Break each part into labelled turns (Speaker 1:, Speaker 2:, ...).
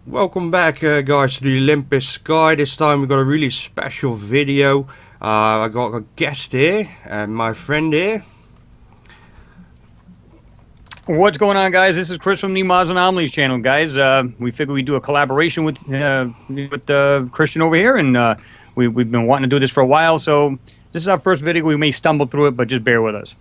Speaker 1: Welcome back guys to the Olympus Sky. This time we got a really special video. I got a guest here and my friend here.
Speaker 2: What's going on, guys? This is Chris from the Anomalies channel, guys. We figured we'd do a collaboration with Christian over here, and we've been wanting to do this for a while, so this is our first video. We may stumble through it, but just bear with us.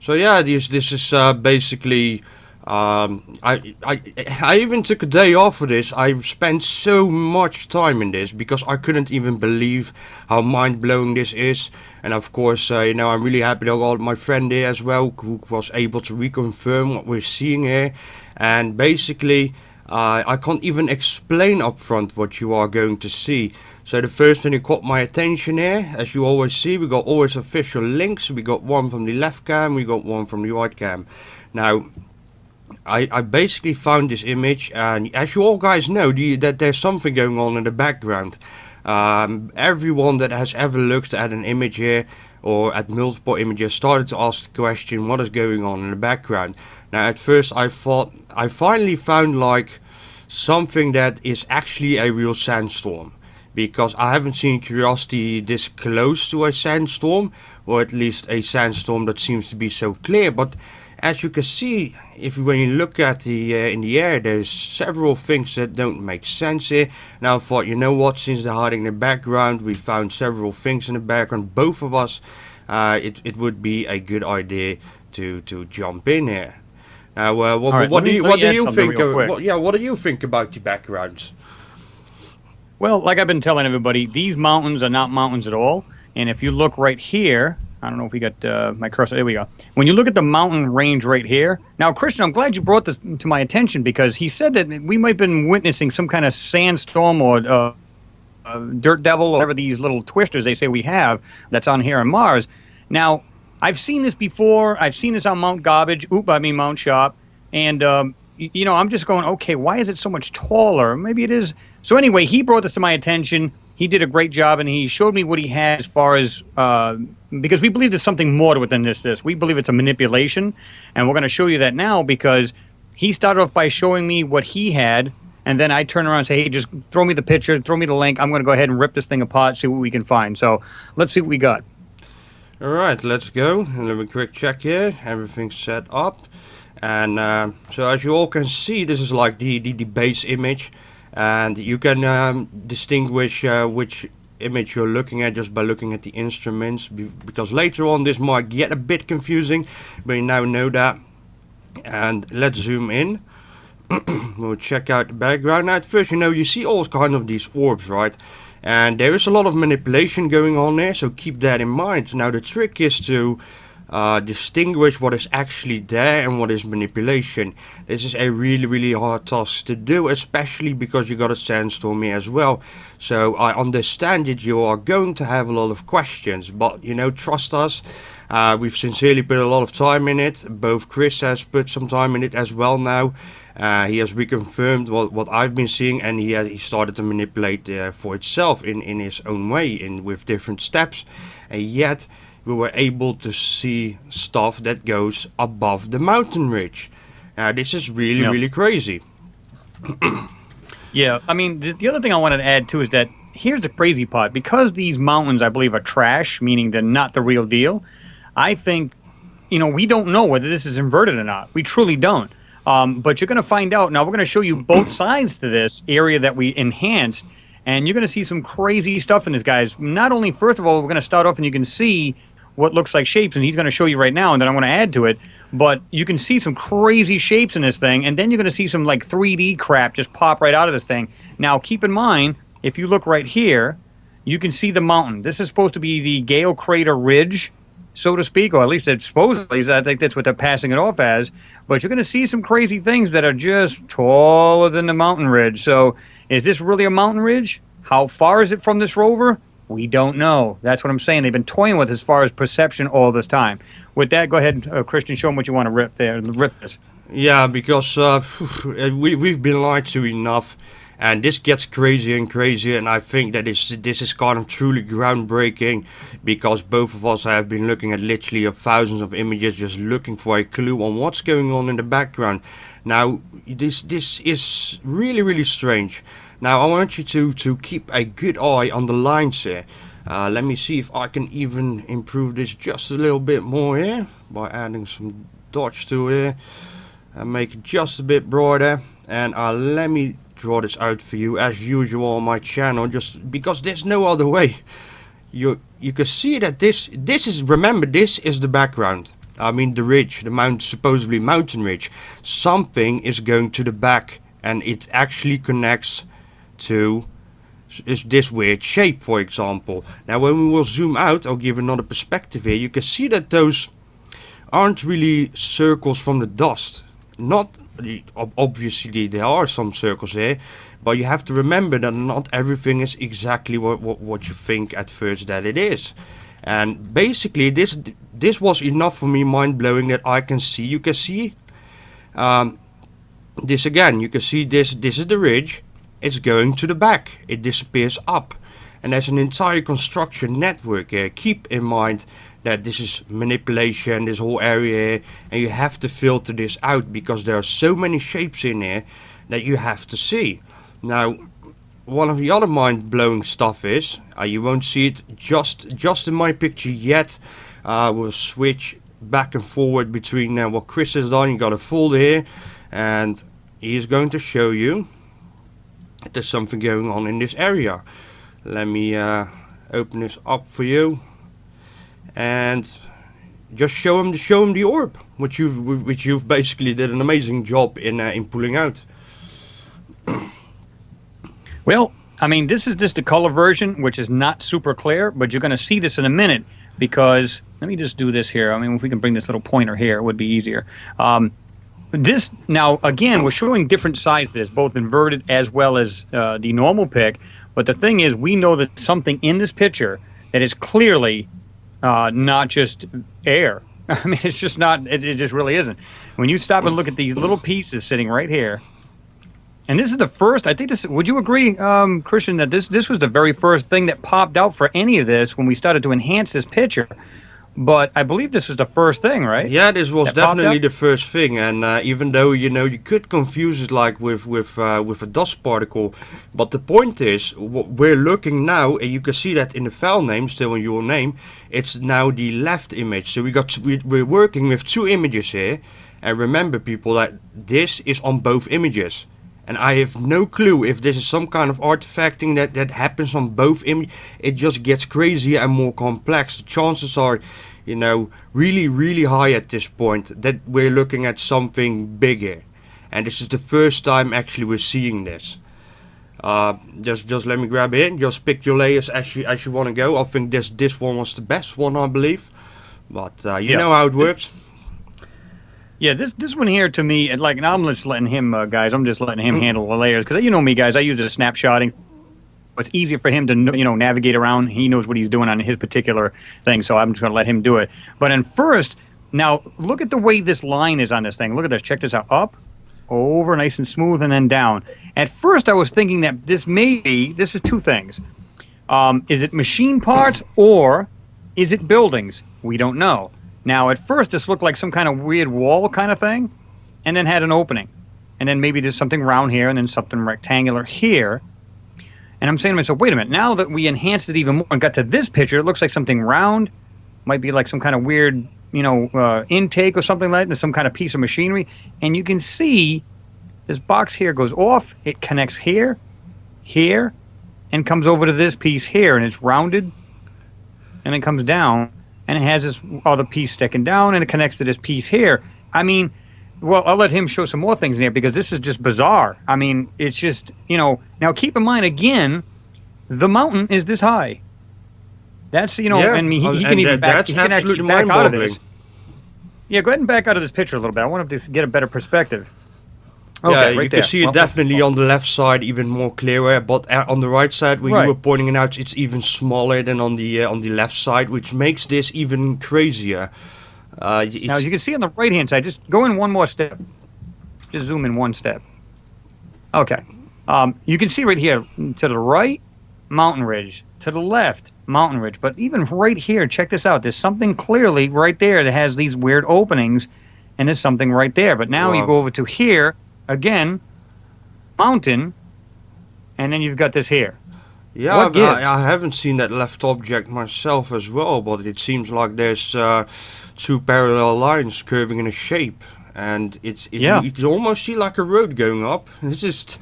Speaker 1: So yeah, this is basically I even took a day off for this. I've spent so much time in this because I couldn't even believe how mind-blowing this is. And of course, I'm really happy that I got my friend here as well, who was able to reconfirm what we're seeing here. And basically, I can't even explain up front what you are going to see. So the first thing that caught my attention here, as you always see, we got always official links. We got one from the left cam, we got one from the right cam. Now, I basically found this image, and as you all guys know, that there's something going on in the background. Everyone that has ever looked at an image here, or at multiple images, started to ask the question, what is going on in the background? Now at first I thought, I finally found like something that is actually a real sandstorm. Because I haven't seen curiosity this close to a sandstorm, or at least a sandstorm that seems to be so clear. But as you can see, when you look at the in the air, there's several things that don't make sense here. Now I thought, you know what, since they're hiding in the background, we found several things in the background, both of us, it would be a good idea to jump in here. Now, what do you think? What do you think about the backgrounds?
Speaker 2: Well, like I've been telling everybody, these mountains are not mountains at all. And if you look right here, I don't know if we got my cursor. There we go. When you look at the mountain range right here. Now, Christian, I'm glad you brought this to my attention, because he said that we might have been witnessing some kind of sandstorm or dirt devil, or whatever these little twisters they say we have that's on here on Mars. Now, I've seen this before. I've seen this on Mount Garbage. Mount Sharp. And, I'm just going, okay, why is it so much taller? Maybe it is. So anyway, he brought this to my attention. He did a great job, and he showed me what he had as far as, because we believe there's something more to it than this. We believe it's a manipulation, and we're going to show you that now, because he started off by showing me what he had, and then I turn around and say, hey, just throw me the picture, throw me the link. I'm going to go ahead and rip this thing apart, see what we can find. So let's see what we got.
Speaker 1: All right, let's go. And let me quick check here. Everything's set up. And so as you all can see, this is like the base image. And you can distinguish which image you're looking at just by looking at the instruments, because later on this might get a bit confusing, but you now know that. And let's zoom in. We'll check out the background. Now at first, you see all kind of these orbs, right? And there is a lot of manipulation going on there, so keep that in mind. Now the trick is to distinguish what is actually there and what is manipulation. This is a really hard task to do, especially because you got a sandstorm here as well. So I understand that you are going to have a lot of questions, but trust us, we've sincerely put a lot of time in it. Both Chris has put some time in it as well now. He has reconfirmed what I've been seeing, and he started to manipulate for itself in his own way, with different steps, and yet we were able to see stuff that goes above the mountain ridge. This is really crazy.
Speaker 2: Yeah, I mean, the other thing I wanted to add too is that here's the crazy part. Because these mountains, I believe, are trash, meaning they're not the real deal, I think, we don't know whether this is inverted or not. We truly don't. But you're going to find out. Now, we're going to show you both sides to this area that we enhanced, and you're going to see some crazy stuff in this, guys. Not only, first of all, we're going to start off and you can see what looks like shapes, and he's going to show you right now, and then I'm going to add to it. But you can see some crazy shapes in this thing, and then you're going to see some like 3D crap just pop right out of this thing. Now, keep in mind, if you look right here, you can see the mountain. This is supposed to be the Gale Crater Ridge, so to speak, or at least it's supposedly. I think that's what they're passing it off as. But you're going to see some crazy things that are just taller than the mountain ridge. So is this really a mountain ridge? How far is it from this rover? We don't know. That's what I'm saying. They've been toying with as far as perception all this time. With that, go ahead, Christian, show them what you want to rip this.
Speaker 1: Yeah, because we've been lied to enough. And this gets crazier and crazier, and I think that this is kind of truly groundbreaking, because both of us have been looking at literally thousands of images, just looking for a clue on what's going on in the background. Now, this is really strange. Now, I want you to keep a good eye on the lines here. Let me see if I can even improve this just a little bit more here by adding some dots to here and make it just a bit broader. And let me draw this out for you as usual on my channel, just because there's no other way. You can see that this is, remember, this is the background. I mean the ridge, the supposedly mountain ridge. Something is going to the back, and it actually connects to is this weird shape, for example. Now when we will zoom out, I'll give another perspective here. You can see that those aren't really circles from the dust. Not obviously there are some circles here, but you have to remember that not everything is exactly what you think at first that it is. And basically this was enough for me, mind-blowing, that I can see, you can see this again. You can see this is the ridge. It's going to the back, it disappears up, and there's an entire construction network here. Keep in mind that this is manipulation, this whole area here, and you have to filter this out because there are so many shapes in here that you have to see. Now, one of the other mind-blowing stuff is, you won't see it just in my picture yet. We'll switch back and forward between what Chris has done. You got a folder here, and he is going to show you there's something going on in this area. Let me open this up for you and just show him the orb, which you've basically did an amazing job in pulling out.
Speaker 2: Well, I mean, this is just the color version, which is not super clear, but you're going to see this in a minute, because let me just do this here. I mean, if we can bring this little pointer here, it would be easier. This, now, again, we're showing different sides to this, both inverted as well as the normal pic. But the thing is, we know that something in this picture that is clearly not just air. I mean, it's just not, it just really isn't. When you stop and look at these little pieces sitting right here, and this is the first, I think this, would you agree, Christian, that this was the very first thing that popped out for any of this when we started to enhance this picture? But I believe this was the first thing, right?
Speaker 1: Yeah, this was definitely the first thing, and even though you could confuse it like with a dust particle, but the point is, we're looking now, and you can see that in the file name, still in your name, it's now the left image. So we're working with two images here, and remember, people, that this is on both images. And I have no clue if this is some kind of artifacting that happens on both images. It just gets crazier and more complex. The chances are, really high at this point that we're looking at something bigger. And this is the first time actually we're seeing this. Just let me grab it. Just pick your layers as you want to go. I think this one was the best one, I believe. But you know how it works.
Speaker 2: Yeah, this one here to me, like, and I'm just letting him, guys, I'm just letting him handle the layers, because you know me, guys, I use it as snapshotting. It's easier for him to, navigate around. He knows what he's doing on his particular thing, so I'm just going to let him do it. But in first, now, look at the way this line is on this thing. Look at this. Check this out. Up, over, nice and smooth, and then down. At first, I was thinking that this is two things. Is it machine parts, or is it buildings? We don't know. Now, at first, this looked like some kind of weird wall kind of thing, and then had an opening. And then maybe there's something round here, and then something rectangular here. And I'm saying to myself, wait a minute, now that we enhanced it even more and got to this picture, it looks like something round, might be like some kind of weird, intake or something like that, some kind of piece of machinery. And you can see this box here goes off, it connects here, here, and comes over to this piece here, and it's rounded, and it comes down. And it has this other piece sticking down, and it connects to this piece here. I mean, well, I'll let him show some more things in here, because this is just bizarre. I mean, it's just, now keep in mind, again, the mountain is this high. That's, he can even back out of this. Yeah, go ahead and back out of this picture a little bit. I want him to get a better perspective. Okay,
Speaker 1: yeah, you can see it definitely on the left side, even more clearer. But on the right side, where you were pointing it out, it's even smaller than on the left side, which makes this even crazier.
Speaker 2: Now, as you can see on the right-hand side, just go in one more step. Just zoom in one step. Okay. You can see right here to the right, mountain ridge. To the left, mountain ridge. But even right here, check this out. There's something clearly right there that has these weird openings, and there's something right there. But now you
Speaker 1: Wow.
Speaker 2: go over to here, again, mountain, and then you've got this here.
Speaker 1: Yeah,
Speaker 2: What gives?
Speaker 1: I haven't seen that left object myself as well, but it seems like there's two parallel lines curving in a shape, and
Speaker 2: Yeah.
Speaker 1: you can almost see like a road going up. It's just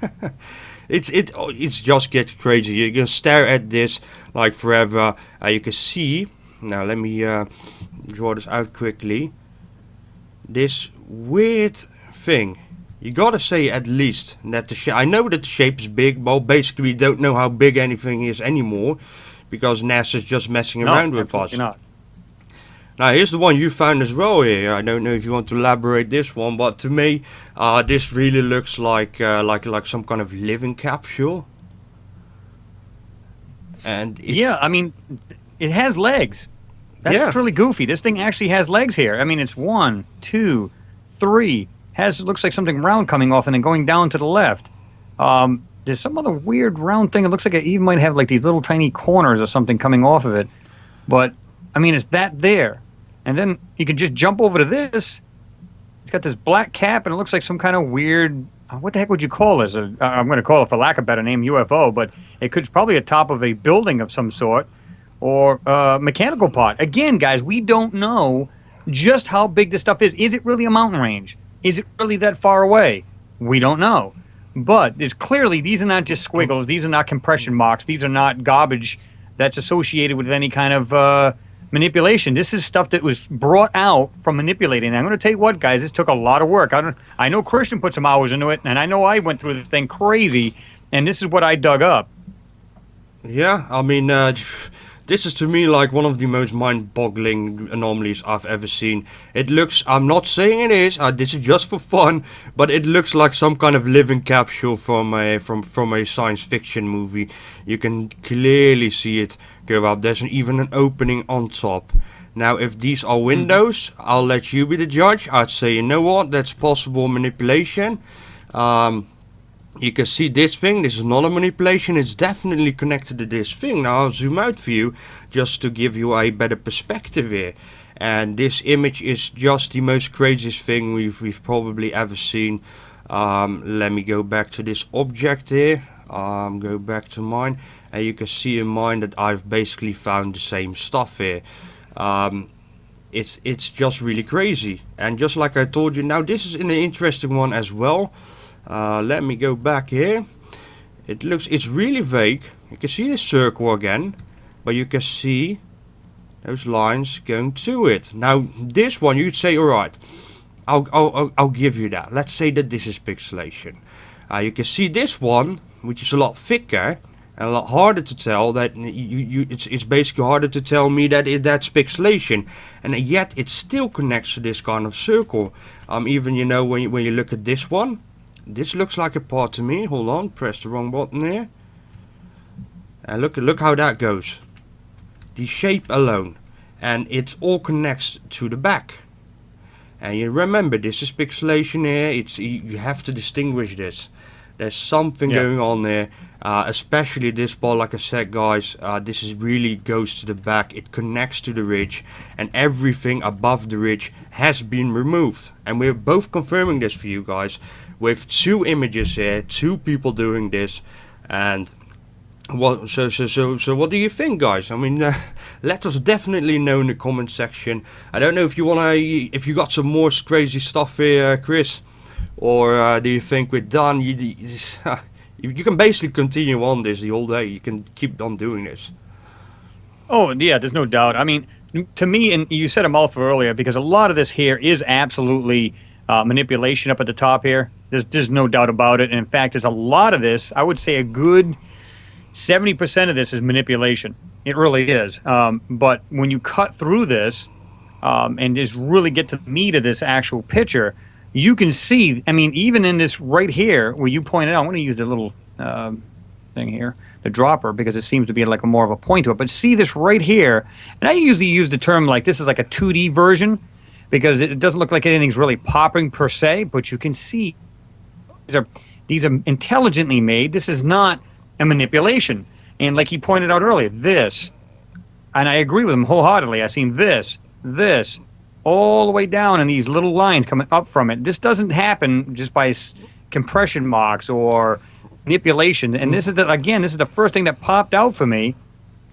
Speaker 1: it's just get crazy. You can stare at this like forever. You can see now. Let me draw this out quickly. This weird thing. You gotta say at least that the shape. I know that the shape is big, but basically we don't know how big anything is anymore, because NASA's just messing
Speaker 2: No,
Speaker 1: around with
Speaker 2: absolutely
Speaker 1: us.
Speaker 2: not.
Speaker 1: Now here's the one you found as well here. I don't know if you want to elaborate this one, but to me, this really looks like some kind of living capsule, and it's
Speaker 2: Yeah, I mean, it has legs. That's
Speaker 1: yeah.
Speaker 2: what's really goofy. This thing actually has legs here. I mean, it's one, two, three. Has looks like something round coming off and then going down to the left. There's some other weird round thing. It looks like it even might have like these little tiny corners or something coming off of it. But I mean, it's that there. And then you can just jump over to this. It's got this black cap and it looks like some kind of weird. What the heck would you call this? I'm going to call it, for lack of a better name, UFO. But it could probably a top of a building of some sort or mechanical part. Again, guys, we don't know just how big this stuff is. Is it really a mountain range? Is it really that far away? We don't know. But it's clearly, these are not just squiggles. These are not compression marks. These are not garbage that's associated with any kind of manipulation. This is stuff that was brought out from manipulating. And I'm going to tell you what, guys, this took a lot of work. I know Christian put some hours into it, and I know I went through this thing crazy, and this is what I dug up.
Speaker 1: Yeah, I mean, this is to me like one of the most mind-boggling anomalies I've ever seen. It looks, I'm not saying it is, this is just for fun, but it looks like some kind of living capsule from a science fiction movie. You can clearly see it go up. There's even an opening on top. Now, if these are windows, I'll let you be the judge. I'd say, you know what, that's possible manipulation. You can see this thing, this is not a manipulation, it's definitely connected to this thing. Now I'll zoom out for you, just to give you a better perspective here. And this image is just the most craziest thing we've probably ever seen. Let me go back to this object here, go back to mine, and you can see in mine that I've basically found the same stuff here. It's just really crazy. And just like I told you, now this is an interesting one as well. Let me go back here. It's really vague. You can see the circle again, but you can see those lines going to it. Now this one, you'd say, all right, I'll give you that. Let's say that this is pixelation. You can see this one, which is a lot thicker and a lot harder to tell. That it's basically harder to tell me that that's pixelation, and yet it still connects to this kind of circle. Even when you look at this one. This looks like a part to me. Hold on, press the wrong button here. And look how that goes. The shape alone. And it all connects to the back. And you remember, this is pixelation here. You have to distinguish this. There's something going on there. Especially this ball, like I said, guys. This is really goes to the back. It connects to the ridge. And everything above the ridge has been removed. And we're both confirming this for you guys. With two images here, two people doing this, and what? So what do you think, guys? I mean, let us definitely know in the comment section. I don't know if if you got some more crazy stuff here, Chris, or do you think we're done? You can basically continue on this the whole day. You can keep on doing this.
Speaker 2: Oh, yeah, there's no doubt. I mean, to me, and you said a mouthful earlier, because a lot of this here is absolutely manipulation up at the top here. There's no doubt about it. And in fact, there's a lot of this. I would say a good 70% of this is manipulation. It really is. But when you cut through this and just really get to the meat of this actual picture, you can see, I mean, even in this right here, where you pointed out, I'm going to use the little thing here, the dropper, because it seems to be like a more of a point to it. But see this right here, and I usually use the term like this is like a 2D version, because it doesn't look like anything's really popping per se, but you can see These are intelligently made. This is not a manipulation. And like he pointed out earlier, this, and I agree with him wholeheartedly. I've seen this, all the way down, and these little lines coming up from it. This doesn't happen just by compression marks or manipulation. And this is the first thing that popped out for me.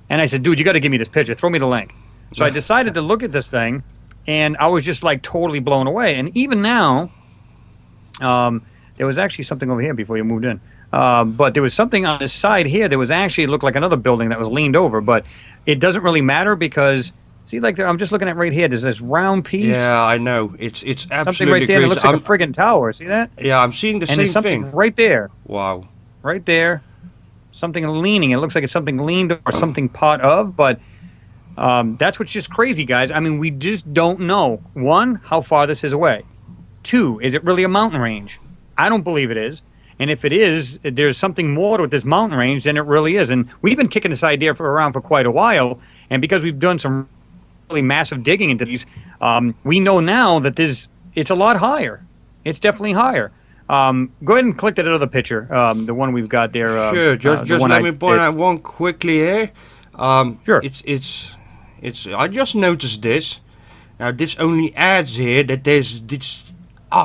Speaker 2: And I said, dude, you got to give me this picture. Throw me the link. So I decided to look at this thing, and I was just like totally blown away. And even now, there was actually something over here before you moved in. But there was something on this side here that was actually, it looked like another building that was leaned over. But it doesn't really matter because, see, like I'm just looking at right here. There's this round piece.
Speaker 1: Yeah, I know. It's absolutely
Speaker 2: something right there.
Speaker 1: crazy.
Speaker 2: It looks like a friggin' tower. See that?
Speaker 1: Yeah, I'm seeing the
Speaker 2: and
Speaker 1: same
Speaker 2: there's something
Speaker 1: thing.
Speaker 2: right there.
Speaker 1: Wow.
Speaker 2: Right there. Something leaning. It looks like it's something leaned or something part of, but that's what's just crazy, guys. I mean, we just don't know. One, how far this is away. Two, is it really a mountain range? I don't believe it is. And if it is, there's something more to this mountain range than it really is. And we've been kicking this idea around for quite a while. And because we've done some really massive digging into these, we know now that it's a lot higher. It's definitely higher. Go ahead and click that other picture, the one we've got there.
Speaker 1: Sure, just let me point out one quickly here.
Speaker 2: Sure.
Speaker 1: It's. I just noticed this. Now this only adds here that there's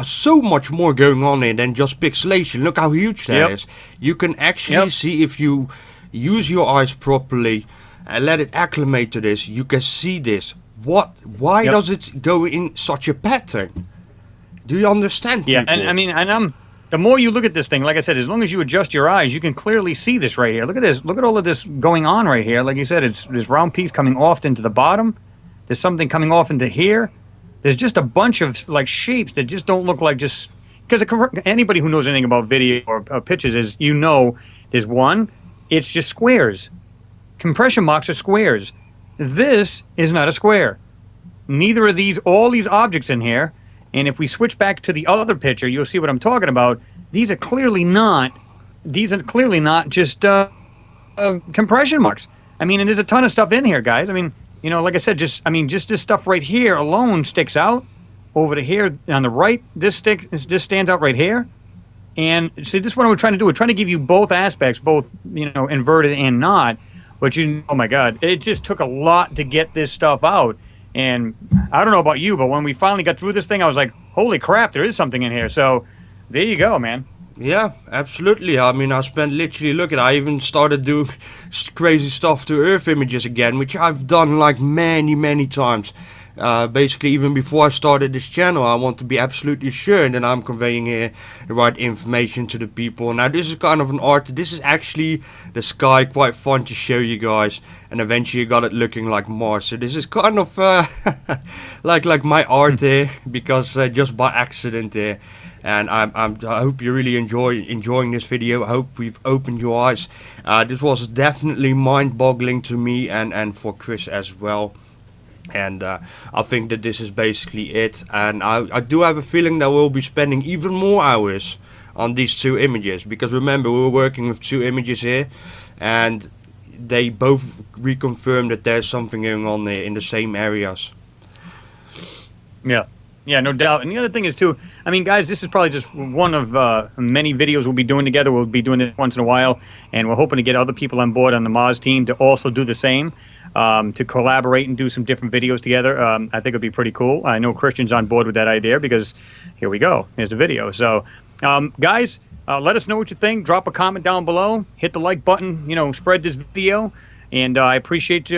Speaker 1: so much more going on here than just pixelation. Look how huge that is. You can actually see, if you use your eyes properly and let it acclimate to this, you can see this. Why does it go in such a pattern? Do you understand?
Speaker 2: Yeah,
Speaker 1: people?
Speaker 2: and I mean, the more you look at this thing, like I said, as long as you adjust your eyes, you can clearly see this right here. Look at this. Look at all of this going on right here. Like you said, it's this round piece coming off into the bottom. There's something coming off into here. There's just a bunch of like shapes that just don't look like just... Because anybody who knows anything about video or pictures is, there's one, it's just squares. Compression marks are squares. This is not a square. Neither are all these objects in here. And if we switch back to the other picture, you'll see what I'm talking about. These are clearly not just compression marks. I mean, and there's a ton of stuff in here, guys. I mean, like I said, just this stuff right here alone sticks out. Over to here on the right, this stands out right here. And see, this is what we're trying to do. We're trying to give you both aspects, both, inverted and not. But oh my God, it just took a lot to get this stuff out. And I don't know about you, but when we finally got through this thing, I was like, holy crap, there is something in here. So there you go, man.
Speaker 1: Yeah, absolutely. I mean, I spent literally, I even started doing crazy stuff to Earth images again, which I've done like many, many times. Basically, even before I started this channel, I want to be absolutely sure that I'm conveying here the right information to the people. Now, this is kind of an art. This is actually the sky, quite fun to show you guys, and eventually got it looking like Mars. So this is kind of like my art here, because just by accident here. And I hope you really enjoying this video. I hope we've opened your eyes. This was definitely mind-boggling to me and for Chris as well. And I think that this is basically it. And I do have a feeling that we'll be spending even more hours on these two images. Because remember, we were working with two images here. And they both reconfirm that there's something going on there in the same areas.
Speaker 2: Yeah, no doubt. And the other thing is, too, I mean, guys, this is probably just one of many videos we'll be doing together. We'll be doing it once in a while. And we're hoping to get other people on board on the Mars team to also do the same. To collaborate and do some different videos together. I think it'd be pretty cool. I know Christian's on board with that idea, because here we go. Here's the video. So, guys, let us know what you think. Drop a comment down below. Hit the like button. Spread this video. And I appreciate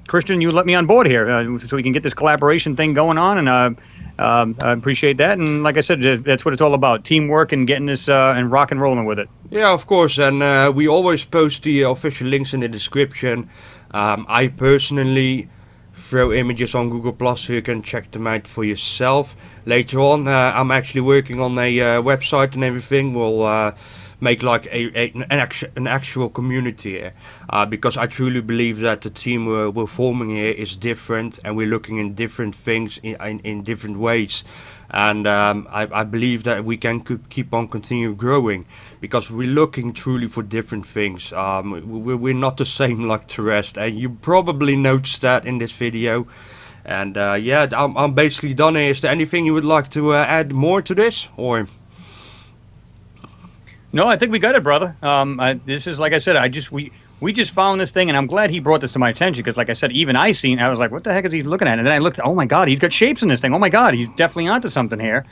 Speaker 2: Christian, you let me on board here so we can get this collaboration thing going on. And I appreciate that. And like I said, that's what it's all about. Teamwork and getting this and rock and rolling with it.
Speaker 1: Yeah, of course. And we always post the official links in the description. I personally throw images on Google Plus so you can check them out for yourself. Later on, I'm actually working on a website and everything. We'll make like an actual community here, because I truly believe that the team we're forming here is different, and we're looking in different things in different ways. And I believe that we can keep on continue growing, because we're looking truly for different things. We're not the same like the rest, and you probably noticed that in this video. And yeah, I'm basically done here. Is there anything you would like to add more to this, or?
Speaker 2: No, I think we got it, brother. This is like I said. We just found this thing, and I'm glad he brought this to my attention because, like I said, even I was like, "What the heck is he looking at?" And then I looked. Oh my God, he's got shapes in this thing. Oh my God, he's definitely onto something here.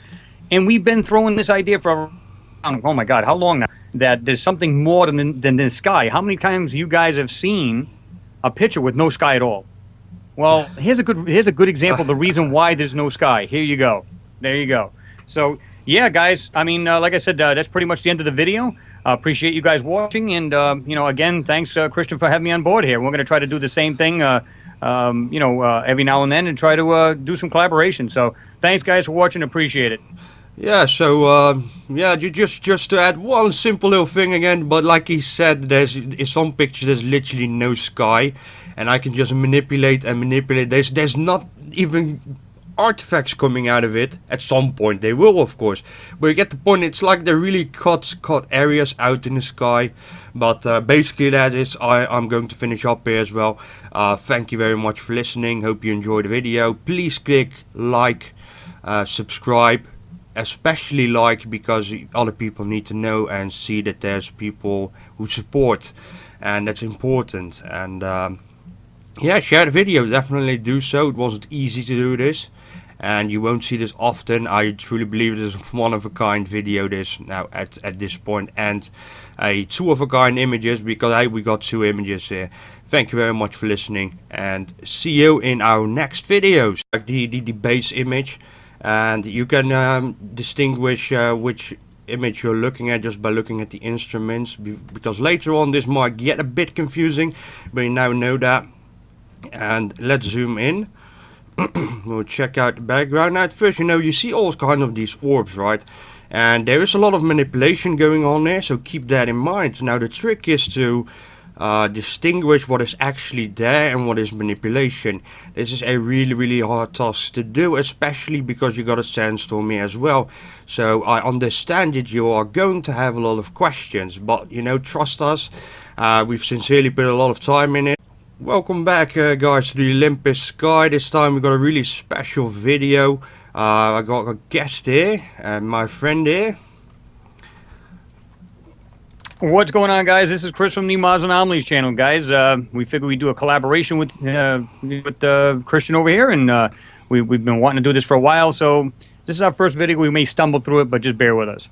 Speaker 2: And we've been throwing this idea for, oh my God, how long now? That there's something more than the sky. How many times you guys have seen a picture with no sky at all? Well, here's a good example of the reason why there's no sky. Here you go. There you go. So yeah, guys. I mean, like I said, that's pretty much the end of the video. Appreciate you guys watching, and again, thanks, Christian, for having me on board here. We're going to try to do the same thing, every now and then, and try to do some collaboration. So thanks, guys, for watching. Appreciate it.
Speaker 1: Yeah, so just to add one simple little thing again, but like he said, there's in some pictures there's literally no sky, and I can just manipulate and manipulate. There's not even artifacts coming out of it. At some point they will, of course, but you get the point. It's like they really cut areas out in the sky. But basically that is, I'm going to finish up here as well. Thank you very much for listening. Hope you enjoyed the video. Please click like, subscribe, especially like, because other people need to know and see that there's people who support, and that's important. And yeah, share the video, definitely do so. It wasn't easy to do this, and you won't see this often. I truly believe this is one of a kind video this now at this point, and a two of a kind images, because we got two images here. Thank you very much for listening, and see you in our next videos. Like the base image, and you can distinguish which image you're looking at just by looking at the instruments, because later on this might get a bit confusing, but you now know that. And let's zoom in. We'll check out the background. Now at first, you see all kind of these orbs, right? And there is a lot of manipulation going on there, so keep that in mind. Now the trick is to distinguish what is actually there and what is manipulation. This is a really hard task to do, especially because you got a sandstorm here as well. So I understand that you are going to have a lot of questions, but trust us, we've sincerely put a lot of time in it. Welcome back, guys, to the Olympus Sky. This time we got a really special video. I got a guest here, and my friend here.
Speaker 2: What's going on, guys? This is Chris from the Anomalies channel, guys. We figured we'd do a collaboration with Christian over here, and we've been wanting to do this for a while. So this is our first video. We may stumble through it, but just bear with us.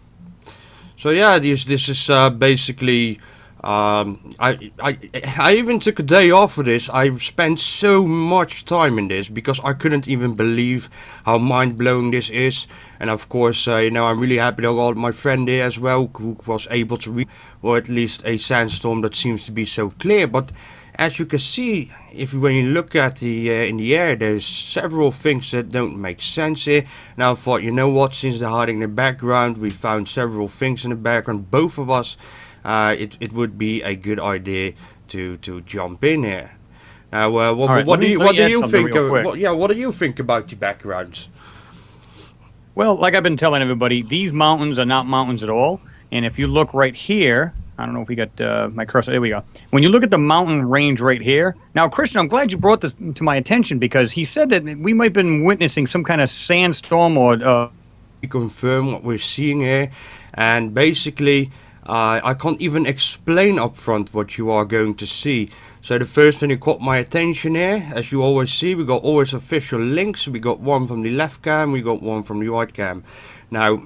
Speaker 1: So yeah, this is basically. I even took a day off for this. I've spent so much time in this because I couldn't even believe how mind-blowing this is. And of course, I'm really happy that I got my friend here as well, who was able to read, or at least a sandstorm that seems to be so clear. But as you can see, when you look at the in the air, there's several things that don't make sense here. Now I thought, you know what, since they're hiding in the background, we found several things in the background, both of us. It would be a good idea to jump in here. Now, what do you think? What do you think about the backgrounds?
Speaker 2: Well, like I've been telling everybody, these mountains are not mountains at all. And if you look right here, I don't know if we got my cursor. There we go. When you look at the mountain range right here. Now, Christian, I'm glad you brought this to my attention, because he said that we might have been witnessing some kind of sandstorm or...
Speaker 1: confirm what we're seeing here, and basically... I can't even explain up front what you are going to see. So the first thing that caught my attention here, as you always see, we got always official links. We got one from the left cam, we got one from the right cam. Now,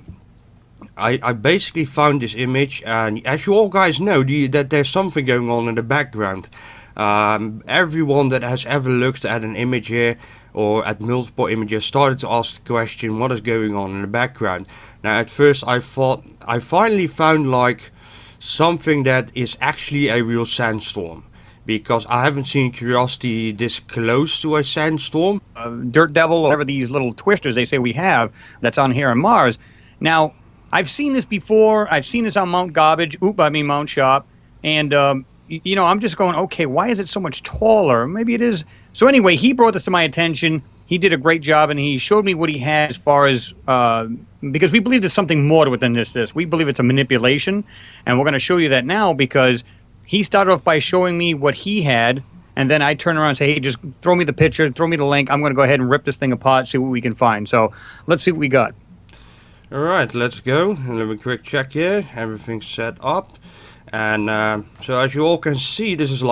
Speaker 1: I basically found this image, and as you all guys know, that there's something going on in the background. Everyone that has ever looked at an image here, or at multiple images, started to ask the question, what is going on in the background? Now at first I thought I finally found like something that is actually a real sandstorm, because I haven't seen Curiosity this close to a sandstorm.
Speaker 2: Dirt Devil, or whatever these little twisters they say we have, that's on here on Mars. Now, I've seen this before. I've seen this on Mount Garbage, Mount Sharp, and I'm just going, okay, why is it so much taller? Maybe it is. So anyway, he brought this to my attention. He did a great job, and he showed me what he had as far as, because we believe there's something more within this. We believe it's a manipulation, and we're going to show you that now, because he started off by showing me what he had, and then I turn around and say, hey, just throw me the picture, throw me the link. I'm going to go ahead and rip this thing apart, see what we can find. So let's see what we got.
Speaker 1: Alright, let's go. And let me quick check here. Everything's set up. And so as you all can see, this is like